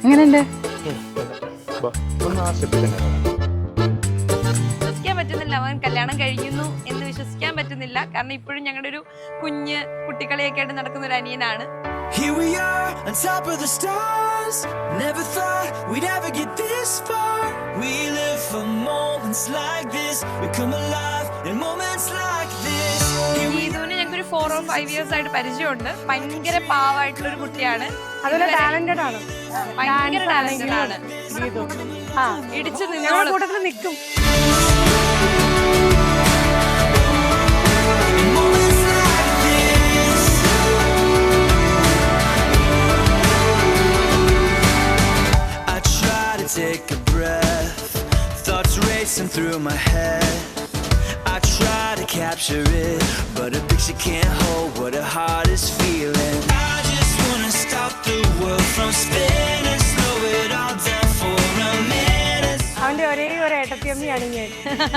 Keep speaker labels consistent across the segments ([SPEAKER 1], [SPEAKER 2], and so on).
[SPEAKER 1] എങ്ങനെയുണ്ട്?
[SPEAKER 2] വിശ്വസിക്കാൻ പറ്റുന്നില്ല, അവൻ കല്യാണം കഴിയുന്നു എന്ന് വിശ്വസിക്കാൻ പറ്റുന്നില്ല. കാരണം ഇപ്പോഴും ഞങ്ങളുടെ ഒരു കുഞ്ഞ് കുട്ടികളെയൊക്കെ ആയിട്ട് നടക്കുന്ന ഒരു അനിയനാണ്.
[SPEAKER 3] Here we are on top of the stars. Never thought we'd ever get this far. We live for moments like this. We come alive in moments like this.
[SPEAKER 2] ഗീതുവിന് ഞങ്ങൾക്ക് ഒരു 4 or 5 years ആയിട്ട് പരിചയമുണ്ട്. ഭയങ്കര പാവമായിട്ടുള്ള ഒരു കുട്ടിയാണ്.
[SPEAKER 1] അതുപോലെ ടാലന്റഡ് ആണ്,
[SPEAKER 2] ഭയങ്കര ടാലന്റഡ് ആണ്.
[SPEAKER 1] ഗീതു.
[SPEAKER 2] ഇടിച്ചു
[SPEAKER 1] ഞങ്ങളുടെ കൂട്ടത്തിൽ നിൽക്കും.
[SPEAKER 3] Take a breath, thoughts racing through my head. I try to capture it, but a picture can't hold what a heart is feeling. I just wanna stop the world from spinning, slow it all down for a minute.
[SPEAKER 1] അവന്റെ ഒരേ ഒരു ഏട്ടത്തിയമ്മയാണ് ഞാൻ.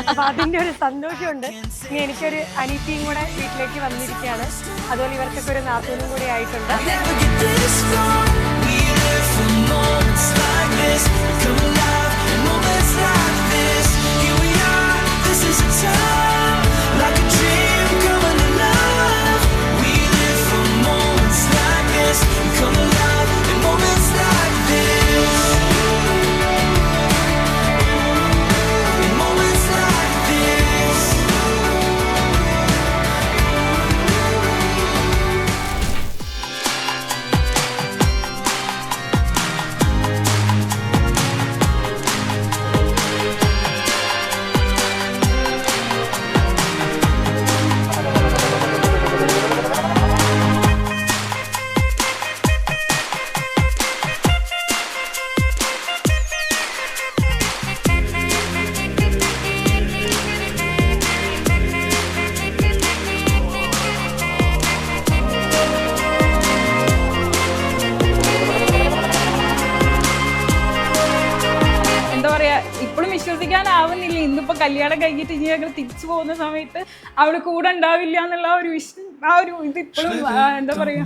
[SPEAKER 1] അപ്പൊ അതിന്റെ ഒരു സന്തോഷമുണ്ട്. ഇനി എനിക്കൊരു അനീത്തിയും കൂടെ വീട്ടിലേക്ക് വന്നിരിക്കുകയാണ്. അതുപോലെ ഇവർക്കൊക്കെ ഒരു നാത്തൂനും കൂടി ആയിട്ടുണ്ട്.
[SPEAKER 3] Come alive in moments like this. Here we are, this is a time, like a dream coming alive. We live for moments like this. Come alive in moments like this. In moments like this.
[SPEAKER 4] എന്താ പറയാ, ഇപ്പോഴും വിശ്വസിക്കാനാവുന്നില്ല. ഇന്നിപ്പോ കല്യാണം കഴിഞ്ഞിട്ട് ഇനി ഞങ്ങൾ തിരിച്ചു പോകുന്ന സമയത്ത് അവള് കൂടെ ഉണ്ടാവില്ല എന്നുള്ള ഒരു ഇത് ഇപ്പോഴും എന്താ പറയാ,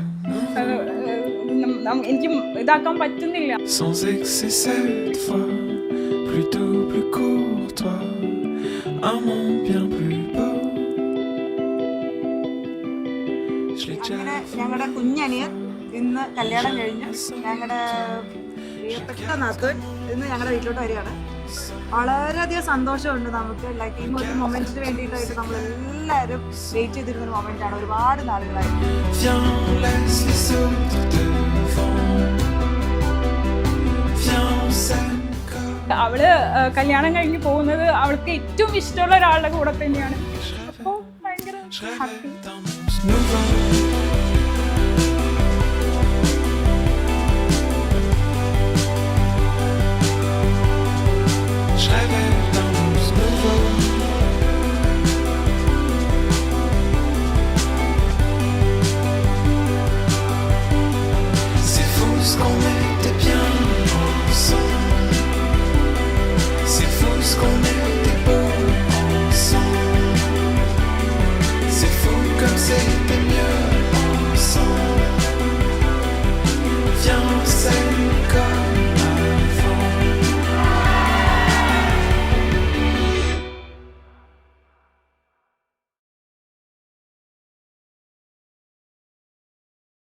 [SPEAKER 4] എനിക്ക് ഇതാക്കാൻ പറ്റുന്നില്ല.
[SPEAKER 3] Sans excès cette fois, plutôt plus courtois, un monde bien plus beau.
[SPEAKER 5] അങ്ങനെ ഞങ്ങളുടെ കുഞ്ഞനിയൻ ഇന്ന് കല്യാണം കഴിഞ്ഞ് ഞങ്ങളുടെ പ്രിയപ്പെട്ട നാത്തൂൻ ഇന്ന് ഞങ്ങളുടെ വീട്ടിലോട്ട് വരികയാണ്. വളരെയധികം സന്തോഷമുണ്ട് നമുക്ക്. ലൈക്ക് ഈ ഒരു മൊമെന്റിന് വേണ്ടിയിട്ടായിട്ട് നമ്മളെല്ലാവരും വെയിറ്റ് ചെയ്തിരുന്നൊരു മൊമെന്റാണ് ഒരുപാട് നാളുകളായിട്ട്.
[SPEAKER 4] അവള് കല്യാണം കഴിഞ്ഞ് പോകുന്നത് അവൾക്ക് ഏറ്റവും ഇഷ്ടമുള്ള ഒരാളുടെ കൂടെ തന്നെയാണ്. അപ്പോൾ ഭയങ്കര ഹാപ്പി.